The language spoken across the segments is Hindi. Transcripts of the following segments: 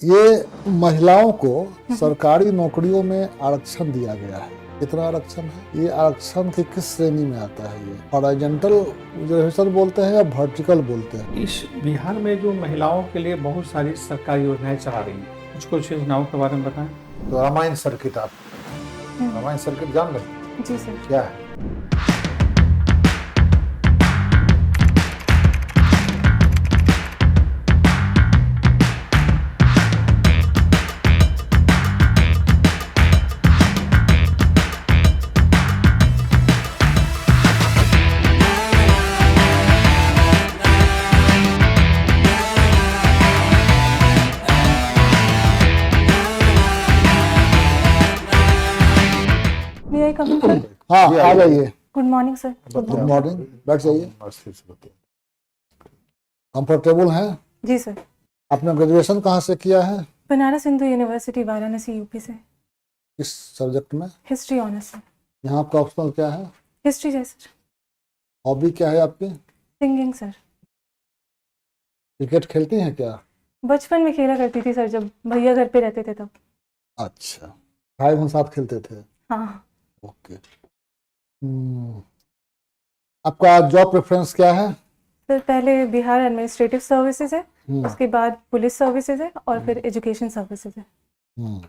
ये महिलाओं को सरकारी नौकरियों में आरक्षण दिया गया है। कितना आरक्षण है? ये आरक्षण की किस श्रेणी में आता है? ये हॉरिजॉन्टल रिजर्वेशन बोलते हैं या वर्टिकल बोलते हैं? इस बिहार में जो महिलाओं के लिए बहुत सारी सरकारी योजनाएं चला रही हैं, कुछ योजनाओं के बारे में बताएं। तो रामायण सर्किट, आप रामायण सर्किट जान रहे हैं? जी सर। क्या है? मे आई कम इन सर? हाँ, आ जाइए। Good morning sir. Good morning, बैठ जाइए। कंफर्टेबल हैं? जी सर। आपने ग्रेजुएशन कहाँ से किया है? बनारस हिंदू यूनिवर्सिटी वाराणसी यूपी से। किस सब्जेक्ट में? History honours sir. यहाँ आपका ऑप्शनल क्या है? हिस्ट्री है सर। हॉबी क्या है आपकी? Singing sir. क्रिकेट खेलती हैं क्या? बचपन में खेला करती थी सर, जब भैया घर पे रहते थे तब। अच्छा, भाई बहन साथ खेलते थे? हाँ ओके। आपका जॉब प्रेफरेंस क्या है? सर, पहले बिहार एडमिनिस्ट्रेटिव सर्विसेज है, हम्म, उसके बाद पुलिस सर्विसेज है और फिर एजुकेशन सर्विसेज है। हम्म।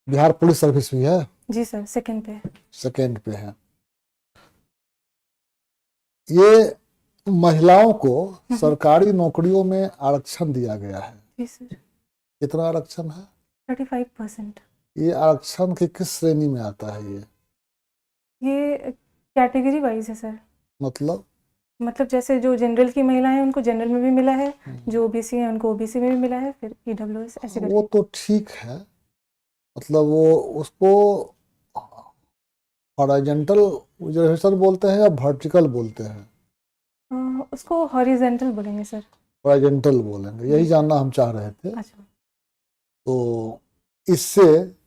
बिहार पुलिस सर्विस भी है? जी सर, सेकंड पे है। सेकेंड पे है। ये महिलाओं को सरकारी नौकरियों में आरक्षण दिया गया है। जी सर। कितना आरक्षण है? 35%। ये आरक्षण की किस श्रेणी में आता है? ये कैटेगरी वाइज है सर। मतलब जैसे जो जनरल की महिलाएं हैं उनको जनरल में भी मिला है, जो ओबीसी हैं उनको ओबीसी में भी मिला है, फिर ईडब्ल्यूएस ऐसे वो तो ठीक है, मतलब वो उसको हॉरिजॉन्टल रिजर्वेशन बोलते हैं या वर्टिकल बोलते हैं? उसको हॉरिजेंटल बोलेंगे सर। हॉरिजॉन्टल बोलेंगे, यही जानना हम चाह रहे थे। अच्छा। तो इससे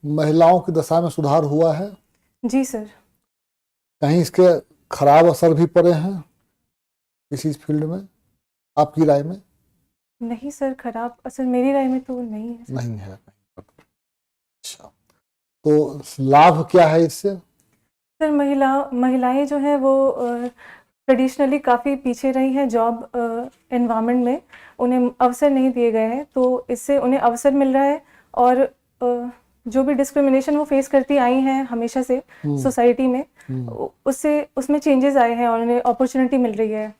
महिलाओं की दशा में सुधार हुआ है? जी सर। कहीं इसके खराब असर भी पड़े हैं किसी फील्ड में, आपकी राय में? नहीं सर, खराब असर मेरी राय में तो नहीं है सर। नहीं है। अच्छा, तो लाभ क्या है इससे? सर, महिलाएं जो हैं वो ट्रेडिशनली काफ़ी पीछे रही हैं जॉब एनवायरनमेंट में, उन्हें अवसर नहीं दिए गए हैं, तो इससे उन्हें अवसर मिल रहा है। और जो भी डिस्क्रिमिनेशन वो फेस करती आई हैं हमेशा से सोसाइटी में, उसमें चेंजेस आए हैं और उन्हें अपॉर्चुनिटी मिल रही है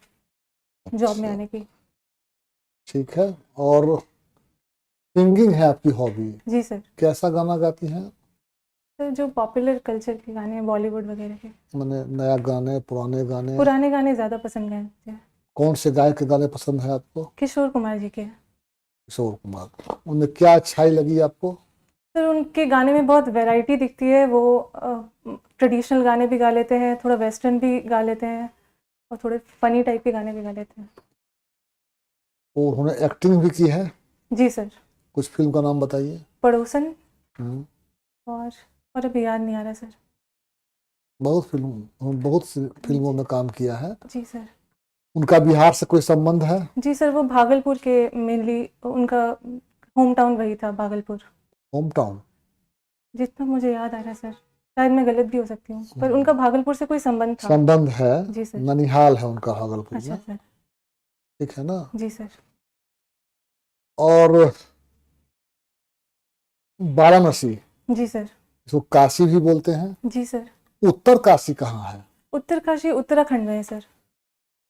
जॉब में आने की। ठीक है। और सिंगिंग है आपकी हॉबी? जी सर। कैसा गाना गाती हैं? सर, जो पॉपुलर कल्चर के गाने हैं, बॉलीवुड वगैरह के। मैंने नया गाने, पुराने गाने? पुराने गाने ज़्यादा पसंद हैं मुझे। कौन से गायक के गाने पसंद है आपको? किशोर कुमार जी के। किशोर कुमार। उनमें क्या अच्छाई लगी आपको? सर, उनके गाने में बहुत वैरायटी दिखती है। वो ट्रेडिशनल गाने भी गा लेते हैं, थोड़ा वेस्टर्न भी गा लेते हैं और थोड़े फनी टाइप के गाने भी गा लेते हैं। और उन्होंने एक्टिंग भी की है? जी सर। कुछ फिल्म का नाम बताइए। पड़ोसन हम्म, और अभी याद नहीं आ रहा सर। बहुत सी फिल्मों में काम किया है। जी सर। उनका बिहार से कोई संबंध है? जी सर, वो भागलपुर के, मेनली उनका होम टाउन वही था, भागलपुर। Home town? जितना मुझे याद आ रहा है सर, शायद मैं गलत भी हो सकती हूँ, पर उनका भागलपुर से कोई संबंध था। संबंध है? जी सर। ननिहाल है उनका भागलपुर अच्छा में। सर। ठीक है ना? जी सर। और वाराणसी, जी सर। इसको काशी भी बोलते हैं। जी सर। उत्तर काशी कहाँ है? उत्तरकाशी उत्तराखंड में है सर।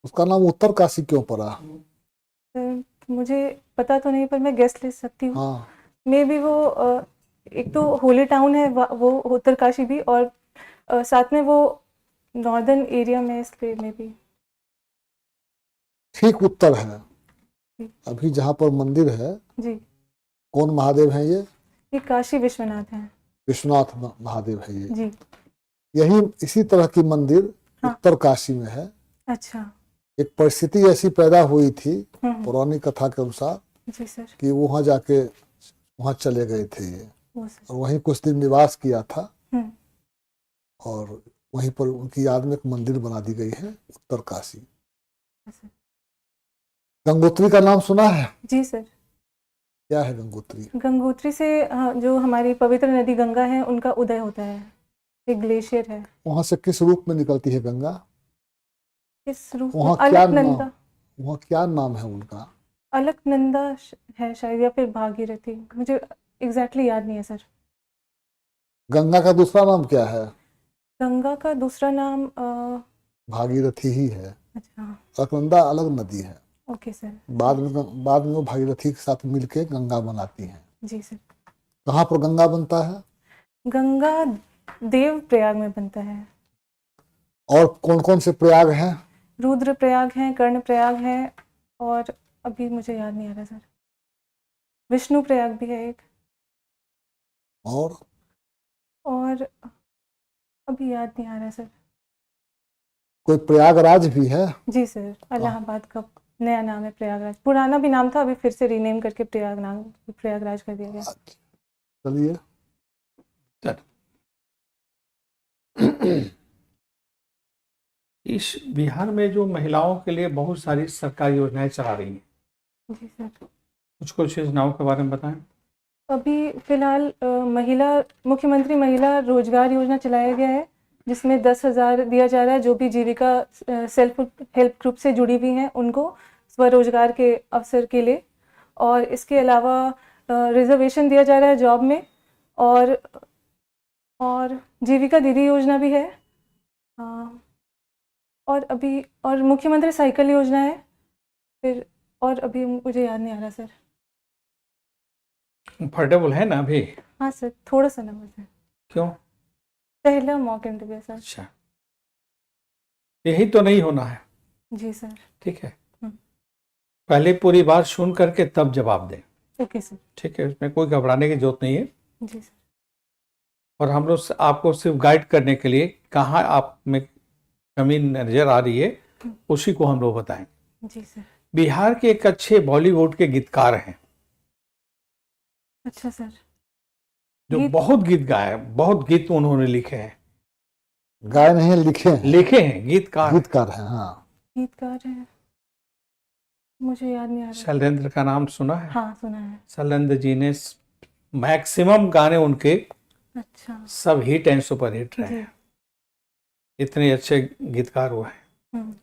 उसका नाम उत्तर काशी क्यों पड़ा? सर, मुझे पता तो नहीं, पर मैं गेस ले सकती हूँ। हाँ, मे बी वो एक तो होली टाउन है वो उत्तरकाशी भी, और साथ में वो नॉर्दर्न एरिया में, इसलिए मे बी। ठीक उत्तर है। अभी जहाँ पर मंदिर है, जी, कौन महादेव है ये? ये काशी विश्वनाथ है। विश्वनाथ महादेव है ये। जी। यही इसी तरह की मंदिर हाँ। उत्तर काशी में है। अच्छा। एक परिस्थिति ऐसी पैदा हुई थी हम्म। पुरानी कथा के अनुसार जी सर। कि वहां जाके वहां चले गए थे ये, वो सर। और वहीं कुछ दिन निवास किया था, हम्म। और वहीं पर उनकी याद में एक मंदिर बना दी गई है उत्तर काशी। सर। गंगोत्री का नाम सुना है? जी सर। क्या है गंगोत्री? गंगोत्री से जो हमारी पवित्र नदी गंगा है उनका उदय होता है, एक ग्लेशियर है। वहां से किस रूप में निकलती है गंगा? इस रूप में वहाँ क्या अलकनंदा, नाम, वहाँ क्या नाम है उनका? अलकनंदा है शायद, या फिर भागीरथी, मुझे एग्जैक्टली याद नहीं है सर। गंगा का दूसरा नाम क्या है? गंगा का दूसरा नाम भागीरथी ही है। अच्छा, अलकनंदा अलग नदी है। Okay sir. बाद में वो भागीरथी के साथ मिलके गंगा बनाती हैं। जी सर। कहाँ पर गंगा बनता है? गंगा देव प्रयाग में बनता है। और कौन कौन से प्रयाग हैं? रुद्र प्रयाग है, कर्ण प्रयाग है, और अभी मुझे याद नहीं आ रहा सर। विष्णु प्रयाग भी है एक, और अभी याद नहीं आ रहा सर। कोई प्रयागराज भी है? जी सर, इलाहाबाद का नया नाम है प्रयागराज। पुराना भी नाम था, अभी फिर से रीनेम करके प्रयागराज कर दिया गया। चलिए। इस बिहार में जो महिलाओं के लिए बहुत सारी सरकारी योजनाएं चला रही हैं, जी सर। कुछ योजनाओं के बारे में बताएं। अभी फिलहाल मुख्यमंत्री महिला रोजगार योजना चलाया गया है, जिसमें 10,000 दिया जा रहा है। जो भी जीविका सेल्फ हेल्प ग्रुप से जुड़ी हुई हैं उनको स्वरोजगार के अवसर के लिए। और इसके अलावा रिजर्वेशन दिया जा रहा है जॉब में, और जीविका दीदी योजना भी है। और मुख्यमंत्री साइकिल योजना है फिर, और अभी मुझे याद नहीं आ रहा सर। कंफर्टेबल है ना अभी? हाँ सर, थोड़ा सा नंबर सर, क्यों? पहला मॉक इंटरव्यू सर। अच्छा, यही तो नहीं होना है। जी सर। ठीक है, पहले पूरी बात सुन करके तब जवाब दें। Okay sir. ठीक है, उसमें कोई घबराने की जरूरत नहीं है। जी सर। और हम लोग आपको सिर्फ गाइड करने के लिए कहाँ आप में कमी नजर आ रही है उसी को हम लोग बताएंगे। जी सर। बिहार के एक अच्छे बॉलीवुड के गीतकार हैं, अच्छा सर। जो बहुत गीत गाए, बहुत गीत उन्होंने लिखे हैं। गाए नहीं, लिखे हैं। लिखे हैं, गीतकार गीतकार हैं, हाँ। गीतकार है, मुझे याद नहीं आ रहा। शैलेंद्र का नाम सुना है? हाँ सुना है। शैलेंद्र जी ने मैक्सिमम गाने उनके अच्छा। सब हिट एंड सुपर हिट रहे जी। हैं। इतने अच्छे गीतकार हुए हैं। हम्म।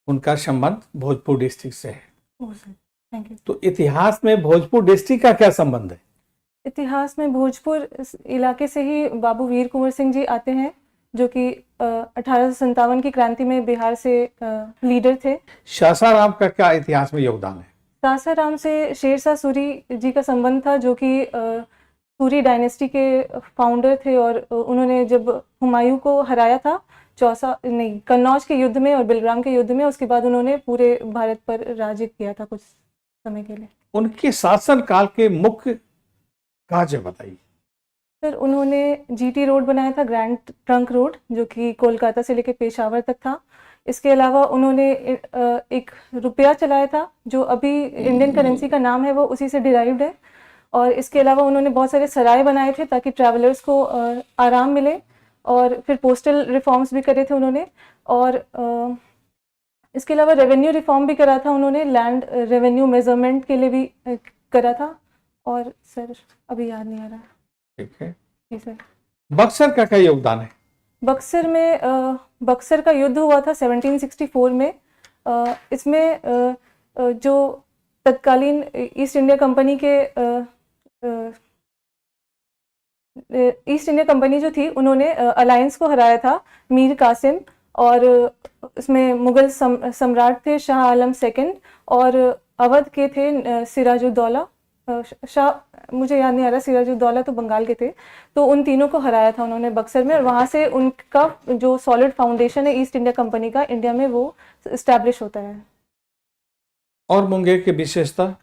उनका संबंध भोजपुर डिस्ट्रिक्ट से है। ओ सर, थैंक यू। तो इतिहास में भोजपुर डिस्ट्रिक्ट का क्या संबंध है? इतिहास में भोजपुर इलाके से ही बाबू वीर कुंवर सिंह जी आते हैं, जो कि 1857 की क्रांति में बिहार से लीडर थे। सासाराम का क्या इतिहास में योगदान है? सासाराम से शेरशाह सूरी जी का संबंध था, जो कि सूरी डायनेस्टी के फाउंडर थे, और उन्होंने जब हुमायूं को हराया था कन्नौज के युद्ध में और बिलग्राम के युद्ध में, उसके बाद उन्होंने पूरे भारत पर राज्य किया था कुछ समय के लिए। उनके शासन काल के मुख्य कार्य बताइए। सर, उन्होंने जीटी रोड बनाया था, ग्रैंड ट्रंक रोड, जो कि कोलकाता से लेकर पेशावर तक था। इसके अलावा उन्होंने एक रुपया चलाया था, जो अभी इंडियन करेंसी का नाम है, वो उसी से डिराइव्ड है। और इसके अलावा उन्होंने बहुत सारे सराय बनाए थे ताकि ट्रैवलर्स को आराम मिले, और फिर पोस्टल रिफॉर्म्स भी करे थे उन्होंने। और इसके अलावा रेवेन्यू रिफॉर्म भी करा था उन्होंने, लैंड रेवेन्यू मेजरमेंट के लिए भी करा था। और सर अभी याद नहीं आ रहा। ठीक है जी सर। बक्सर का क्या योगदान है? बक्सर में बक्सर का युद्ध हुआ था 1764 में। इसमें जो तत्कालीन ईस्ट इंडिया कंपनी जो थी, उन्होंने अलायंस को हराया था, मीर कासिम, और इसमें मुगल सम्राट थे शाह आलम सेकंड, और अवध के थे सिराजुद्दौला शाह, मुझे याद नहीं आ रहा, सिराजुद्दौला तो बंगाल के थे। तो उन तीनों को हराया था उन्होंने बक्सर में, और वहाँ से उनका जो सॉलिड फाउंडेशन है ईस्ट इंडिया कंपनी का इंडिया में, वो इस्टेब्लिश होता है। और मुंगेर की विशेषता?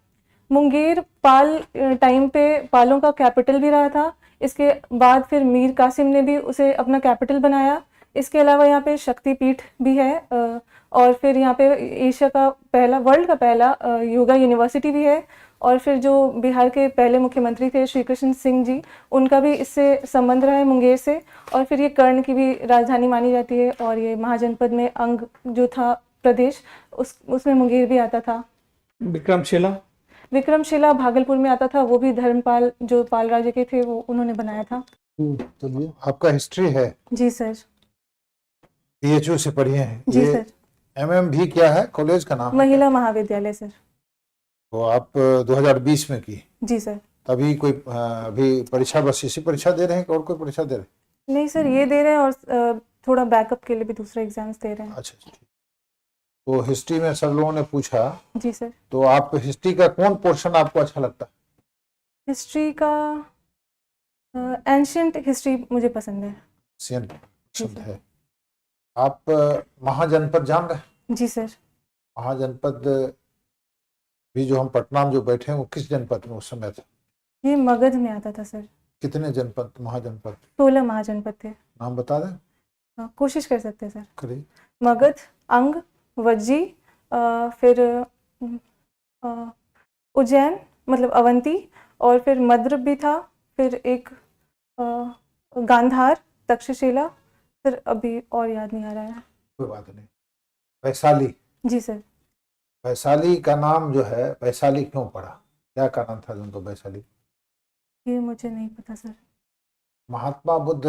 मुंगेर पाल टाइम पे पालों का कैपिटल भी रहा था। इसके बाद फिर मीर कासिम ने भी उसे अपना कैपिटल बनाया। इसके अलावा यहाँ पे शक्तिपीठ भी है, और फिर यहाँ पे एशिया का पहला, वर्ल्ड का पहला योगा यूनिवर्सिटी भी है। और फिर जो बिहार के पहले मुख्यमंत्री थे श्री कृष्ण सिंह जी, उनका भी इससे संबंध रहा है मुंगेर से। और फिर ये कर्ण की भी राजधानी मानी जाती है, और ये महाजनपद में अंग जो था प्रदेश, उसमें मुंगेर भी आता था। विक्रमशिला? विक्रमशिला भागलपुर में आता था, वो भी धर्मपाल जो पाल राज्य के थे वो उन्होंने बनाया था। चलिए। आपका हिस्ट्री है, जी सर। PHU से पढ़ी हैं जी ये। सर। MM भी क्या है, कॉलेज का नाम है? महिला महाविद्यालय सर। तो आप 2020 में की, जी सर। तभी कोई अभी परीक्षा, बस इसी परीक्षा दे रहे हैं कि और कोई परीक्षा दे रहे हैं? नहीं सर, ये दे रहे हैं और थोड़ा बैकअप के लिए भी दूसरे एग्जाम्स दे रहे हैं। अच्छा ठीक। तो हिस्ट्री में सब लोगों ने पूछा, जी सर। तो आप हिस्ट्री का कौन पोर्शन आपको अच्छा लगता है? हिस्ट्री का एंशियंट हिस्ट्री मुझे पसंद है। एशियन पसंद सर। है। आप महाजनपद जान रहे हैं? जी सर। महाजनपद भी जो हम पटना में जो बैठे हैं वो किस जनपद में उस समय था? ये मगध में आता था सर। कितने जनपद, महाजनपद 16 महाजनपद थे। नाम बता दें? कोशिश कर सकते हैं सर। करिए। मगध, अंग, वज्जी, फिर उज्जैन मतलब अवंती, और फिर मद्र भी था, फिर एक गांधार, तक्षशिला, फिर अभी और याद नहीं आ रहा है। कोई बात नहीं। वैशाली। जी सर। वैशाली का नाम जो है, वैशाली क्यों पड़ा, क्या कारण था उनको वैशाली? ये मुझे नहीं पता सर। महात्मा बुद्ध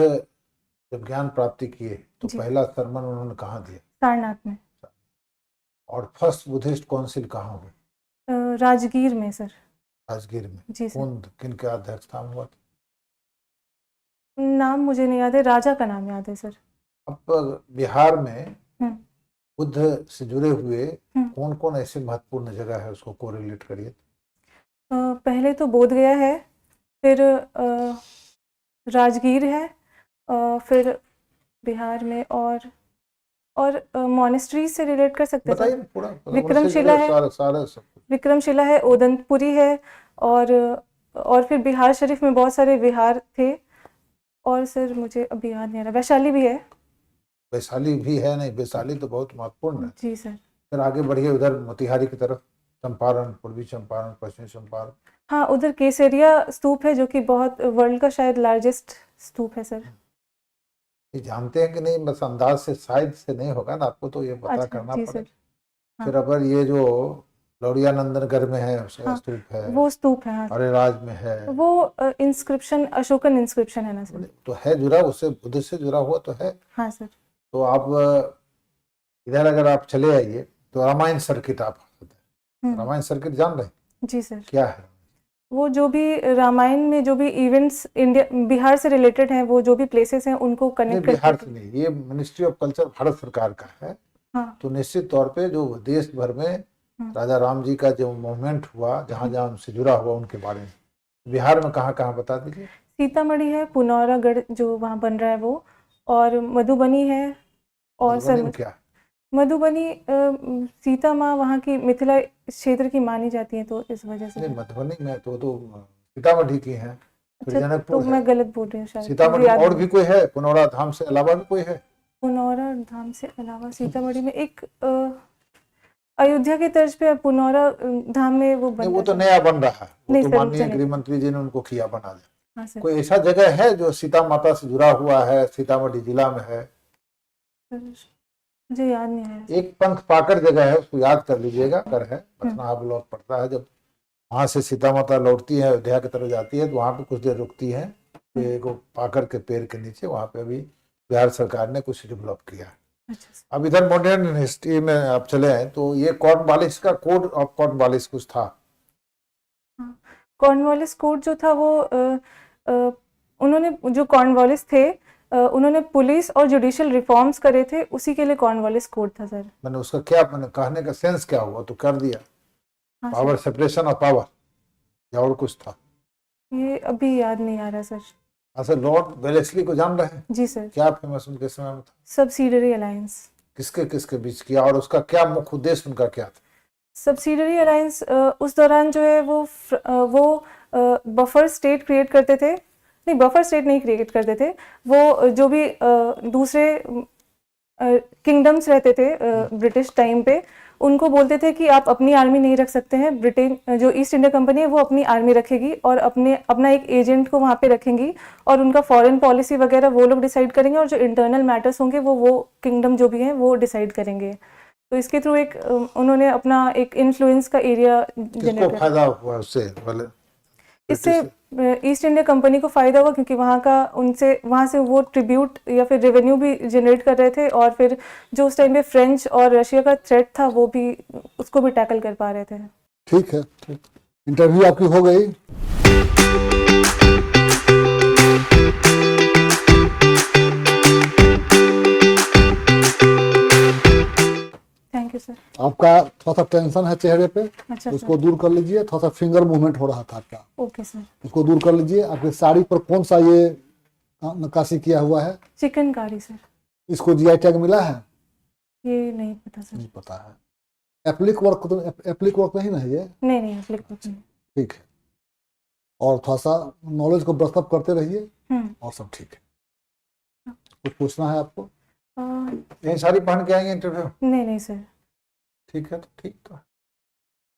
जब ज्ञान प्राप्ति किए तो जी। पहला सरमन उन्होंने कहाँ दिया? सारनाथ में। और फर्स्ट बुद्धिस्ट काउंसिल कहाँ हुई? राजगीर में सर। राजगीर में। जी सर। कौन, किन के अध्यक्षता में हुआ था? नाम मुझे नहीं याद है, राजा का नाम याद है सर। अब बिहार में हम्म। बुद्ध से जुड़े हुए हम्म। कौन कौन ऐसे महत्वपूर्ण जगह है, उसको कोरिलेट करिए। पहले तो बोध गया है, फिर राजगीर है, फिर बिहार में और मॉनेस्ट्री से रिलेट कर सकते हैं बताइए सर। ना पूरा। विक्रमशिला है। सारे सारे सब कुछ। विक्रमशिला है, ओदंतपुरी है, और फिर बिहार शरीफ में बहुत सारे विहार थे, और सर मुझे अभी याद नहीं आ रहा। वैशाली भी है। वैशाली भी है? नहीं, वैशाली तो बहुत महत्वपूर्ण है। जी सर। फिर आगे बढ़िए उधर मोतिहारी की तरफ, चंपारण, पूर्वी चंपारण, पश्चिमी चंपारण। हाँ, उधर केसरिया स्तूप है जो कि बहुत वर्ल्ड का शायद लार्जेस्ट स्तूप है सर। ये जानते हैं कि नहीं, बस अंदाज से शायद से नहीं होगा ना, आपको तो ये पता अच्छा, करना जी पड़ेगा। सर। हाँ। फिर अगर ये जो लौरिया नंदनगढ़ में है उसका हाँ, स्तूप है, वो स्तूप है। हाँ, अरेराज में है, वो इंस्क्रिप्शन, अशोकन इंस्क्रिप्शन है ना सर। तो है जुड़ा, उससे बुद्ध से जुड़ा हुआ तो है। हाँ सर। तो आप इधर अगर आप चले आइए तो रामायण सर्किट आप रामायण सर्किट जान रहे हैं? जी सर। क्या है? वो जो भी रामायण में जो भी इवेंट्स इंडिया बिहार से रिलेटेड हैं, वो जो भी प्लेसेस हैं उनको नहीं, कनेक्ट बिहार करके। से नहीं, ये मिनिस्ट्री ऑफ कल्चर भारत सरकार का है। हाँ। तो निश्चित तौर पे जो देश भर में राजा राम जी का जो मूवमेंट हुआ, जहाँ जहाँ उनसे जुड़ा हुआ, उनके बारे में बिहार में कहाँ कहाँ बता दीजिए। सीतामढ़ी है, पुनौरागढ़ जो वहाँ बन रहा है वो, और मधुबनी है, और मधुबनी में सर क्या है? मधुबनी सीता माँ वहाँ की मिथिला क्षेत्र की मानी जाती है, तो इस वजह से। नहीं, मधुबनी में तो सीतामढ़ी की है। फिर अच्छा, तो जनकपुर है। मैं गलत बोल रही हूँ शायद। सीतामढ़ी मुझे याद में और नहीं। भी कोई है? पुनौरा धाम से अलावा भी कोई है? पुनौरा धाम से अलावा सीतामढ़ी में एक अयोध्या की तर्ज पे पुनौरा धाम में वो नहीं, बन वो तो रहा है। नया बन रहा है, वो नहीं तो सर, माननीय मुझे गृह मंत्री जी ने उनको किया बना दिया। हाँ सर। कोई ऐसा जगह है जो सीता माता से जुड़ा हुआ है, सीतामढ़ी जिला में है? मुझे याद नहीं आया। एक पंथ पाकर जगह है, उसको याद कर लीजिएगा। कर है, पटना ब्लॉक पड़ता है। जब वहां से सीता माता लौटती है, अयोध्या की तरफ जाती है, तो वहां पे कुछ देर रुकती है, तो एक पाकर के पेड़ के नीचे वहां पे अभी बिहार सरकार ने कुछ डेवलप किया है। अच्छा सर। अब इधर मॉडर्न हिस्ट्री में आप चले आए तो ये कॉर्नवालिस का कोड ऑफ कॉर्नवालिस कुछ था। कॉर्नवालिस कोड जो था वो उन्होंने, जो कॉर्नवालिस थे, उन्होंने पुलिस और जुडिशियल रिफॉर्म्स करे थे, उसी के लिए कॉर्नवालिस कोड था सर। मैंने उसका क्या, मैंने कहने का सेंस क्या हुआ, तो कर दिया। हाँ power sir. Separation of power या और कुछ था? ये अभी याद नहीं आ रहा सर। अच्छा, लॉर्ड वेलेस्ली को जान रहे हैं? जी सर। क्या फेमस उनके समय में था? Subsidiary alliance. किसके किसके बीच किया और उसका क्या मुख्य उद्देश्य उनका क्या था? सब्सिडरी अलायंस उस दौरान जो है वो बफर स्टेट क्रिएट करते थे। नहीं, बफर स्टेट नहीं क्रिएट करते थे, वो जो भी दूसरे किंगडम्स रहते थे ब्रिटिश टाइम पे, उनको बोलते थे कि आप अपनी आर्मी नहीं रख सकते हैं। ब्रिटेन जो ईस्ट इंडिया कंपनी है वो अपनी आर्मी रखेगी और अपना एक एजेंट को वहाँ पे रखेंगी, और उनका फॉरेन पॉलिसी वगैरह वो लोग डिसाइड करेंगे, और जो इंटरनल मैटर्स होंगे वो किंगडम जो भी हैं वो डिसाइड करेंगे। तो इसके थ्रू एक उन्होंने अपना एक इन्फ्लुएंस का एरिया किसको जनरेट कर, फायदा हुआ उससे वाले? इससे ईस्ट इंडिया कंपनी को फायदा हुआ क्योंकि वहाँ से वो ट्रिब्यूट या फिर रेवेन्यू भी जनरेट कर रहे थे, और फिर जो उस टाइम पे फ्रेंच और रशिया का थ्रेट था वो भी उसको भी टैकल कर पा रहे थे। ठीक है, इंटरव्यू आपकी हो गई। Thank you sir. आपका थोड़ा सा टेंशन है चेहरे पे, अच्छा उसको सर, दूर कर लीजिए। थोड़ा सा फिंगर मूवमेंट हो रहा था आपका, ओके सर। उसको दूर कर लीजिए। आपकी साड़ी पर कौन सा ये नक्काशी किया हुआ है? चिकनकारी सर। इसको जीआई टैग मिला है? ये नहीं पता सर। नहीं पता है। एप्लिक वर्क तो एप्लिक वर्क नहीं ना है ये? नहीं एप्लीकेशन नहीं। ठीक है, और थोड़ा सा नॉलेज को ब्रशअप करते रहिए और सब ठीक है। कुछ पूछना है आपको? यही साड़ी पहन के आएंगे इंटरव्यू? नहीं सर। ठीक है, तो ठीक तो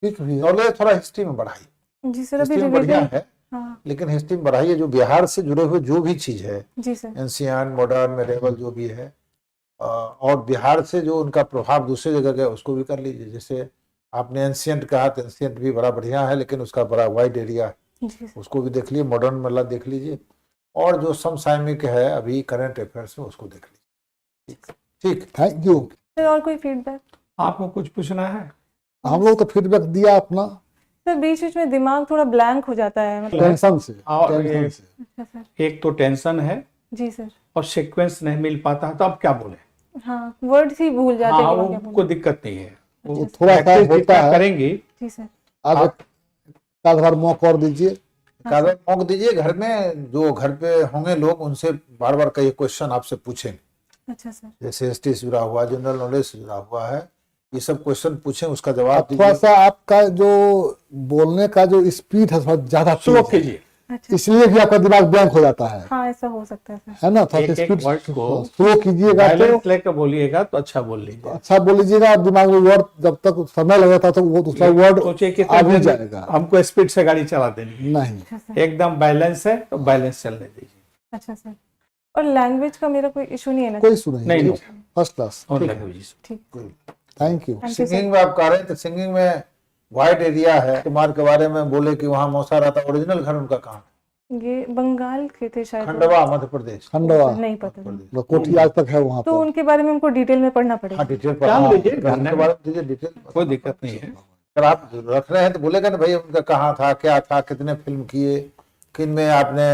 ठीक भी है। नॉलेज थोड़ा हिस्ट्री में बढ़ाई। जी सर, अभी हिस्ट्री में बढ़िया रिवीजन। है, हाँ लेकिन हिस्ट्री में बढ़ाई है। जो बिहार से जुड़े हुए जो भी चीज है, जी सर। एंशियंट, मॉडर्न, मेडिवल जो भी है, और बिहार से जो उनका प्रभाव दूसरे जगह गया उसको भी कर लीजिए। जैसे आपने एंशियंट कहा, तो एंशियंट भी बड़ा बढ़िया है, लेकिन उसका बड़ा वाइड एरिया है, जी सर। उसको भी देख लीजिए। मॉडर्न वाला देख लीजिए, और जो समसामयिक है अभी करंट अफेयर्स में उसको देख लीजिए। ठीक, थैंक यू। सर और कोई फीडबैक? आपको कुछ पूछना है? हम लोग तो फीडबैक दिया अपना, सर बीच बीच में दिमाग थोड़ा ब्लैंक हो जाता है मतलब। टेंशन से। और टेंशन ये- से अच्छा सर। एक तो टेंशन है जी सर। और सीक्वेंस नहीं मिल पाता है, तो अब क्या बोले? हाँ वर्ड्स ही भूल जाते हाँ, हैं कि वो मैं क्या को बोलूं। दिक्कत नहीं है, वो वो थोड़ा सा practice होता जितना है। करेंगे। जी सर। आप एक बार मौका और दीजिए। कागज मौक दीजिए। घर में जो घर पे होंगे लोग, उनसे बार बार कई क्वेश्चन आपसे पूछें, अच्छा सर। जैसे हिस्ट्री से जुड़ा हुआ, जनरल नॉलेज से जुड़ा हुआ है, ये सब क्वेश्चन पूछें, उसका जवाब थोड़ा दीजिए। सा आपका जो बोलने का जो स्पीड है थोड़ा ज्यादा स्लो तेज है, कीजिए। अच्छा इसलिए भी आपका दिमाग ब्लैंक हो जाता है हाँ ऐसा हो सकता है सर। है ना? थोड़ा एक सा एक स्पीड वर्ड को स्लो कीजिएगा तो बैलेंस लेकर बोलिएगा तो अच्छा बोल लीजिए। अच्छा बोल लीजिएगा। दिमाग में वर्ड जब तक समय लगता था वो दूसरा वर्ड सोचिए कि आ भी जाएगा। हमको स्पीड से गाड़ी चला देनी नहीं, अच्छा सर। है, एकदम बैलेंस है तो बैलेंस चलने दीजिए। अच्छा सर। और लैंग्वेज का मेरा कोई इशू नहीं है ना? कोई इशू नहीं, नहीं, फर्स्ट क्लास। और लैंग्वेज ठीक। Thank you. Thank you sir. Singing में आप कह रहे हैं, तो सिंगिंग में वाइड एरिया है। कुमार के बारे में बोले कि वहाँ मौसा रहता, ओरिजिनल घर उनका कहाँ? ये बंगाल के थे शायद। खंडवा, मध्य प्रदेश। खंडवा, नहीं पता था। वो कोठी आज तक है वहाँ तो पर। उनके बारे में हमको डिटेल में पढ़ना पड़ेगा। हाँ, डिटेल जान लीजिए, उनके जानने बारे में दीजिए डिटेल। कोई दिक्कत नहीं है। अगर आप रख रहे हैं तो बोलेगा ना भाई उनका कहाँ था, क्या था, कितने फिल्म किए, किन में आपने,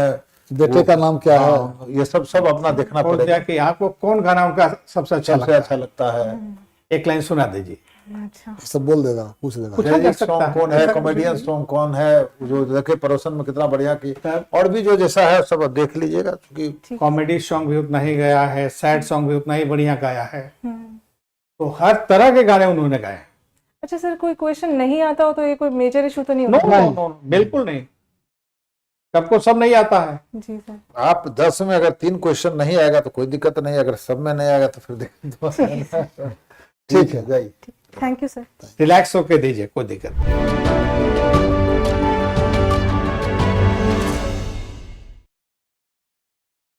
बेटे का नाम क्या है? हाँ, ये सब अपना देखना और पड़ेगा। कि आपको कौन गाना उनका सबसे अच्छा सबसे लगता अच्छा लगता है। है? एक लाइन सुना दीजिए। अच्छा सब बोल देगा, पूछ देगा। पूछा जा ट्रेजिक सकता सॉन्ग है, कौन ऐसा है, कुछ कॉमेडियन नहीं। सॉन्ग कौन है, जो देखे पड़ोसन में कितना बढ़िया की, और भी जो जैसा है सब देख लीजिएगा, क्योंकि कॉमेडी सॉन्ग भी उतना ही गाया है, सैड सॉन्ग भी उतना ही बढ़िया गाया है, हम्म। तो हर तरह के गाने उन्होंने गाए हैं। अच्छा सर, कोई क्वेश्चन नहीं आता हो तो ये कोई मेजर इशू तो नहीं नो होता? नो नो, बिल्कुल नहीं, सबको सब नहीं आता है। जी सर। आप 10 में अगर 3 क्वेश्चन नहीं आएगा तो कोई दिक्कत नहीं, अगर सब में नहीं आएगा तो फिर दिक्कत। ठीक है, जाइए। Thank you sir. रिलैक्स होके दीजिए, कोई दिक्कत नहीं।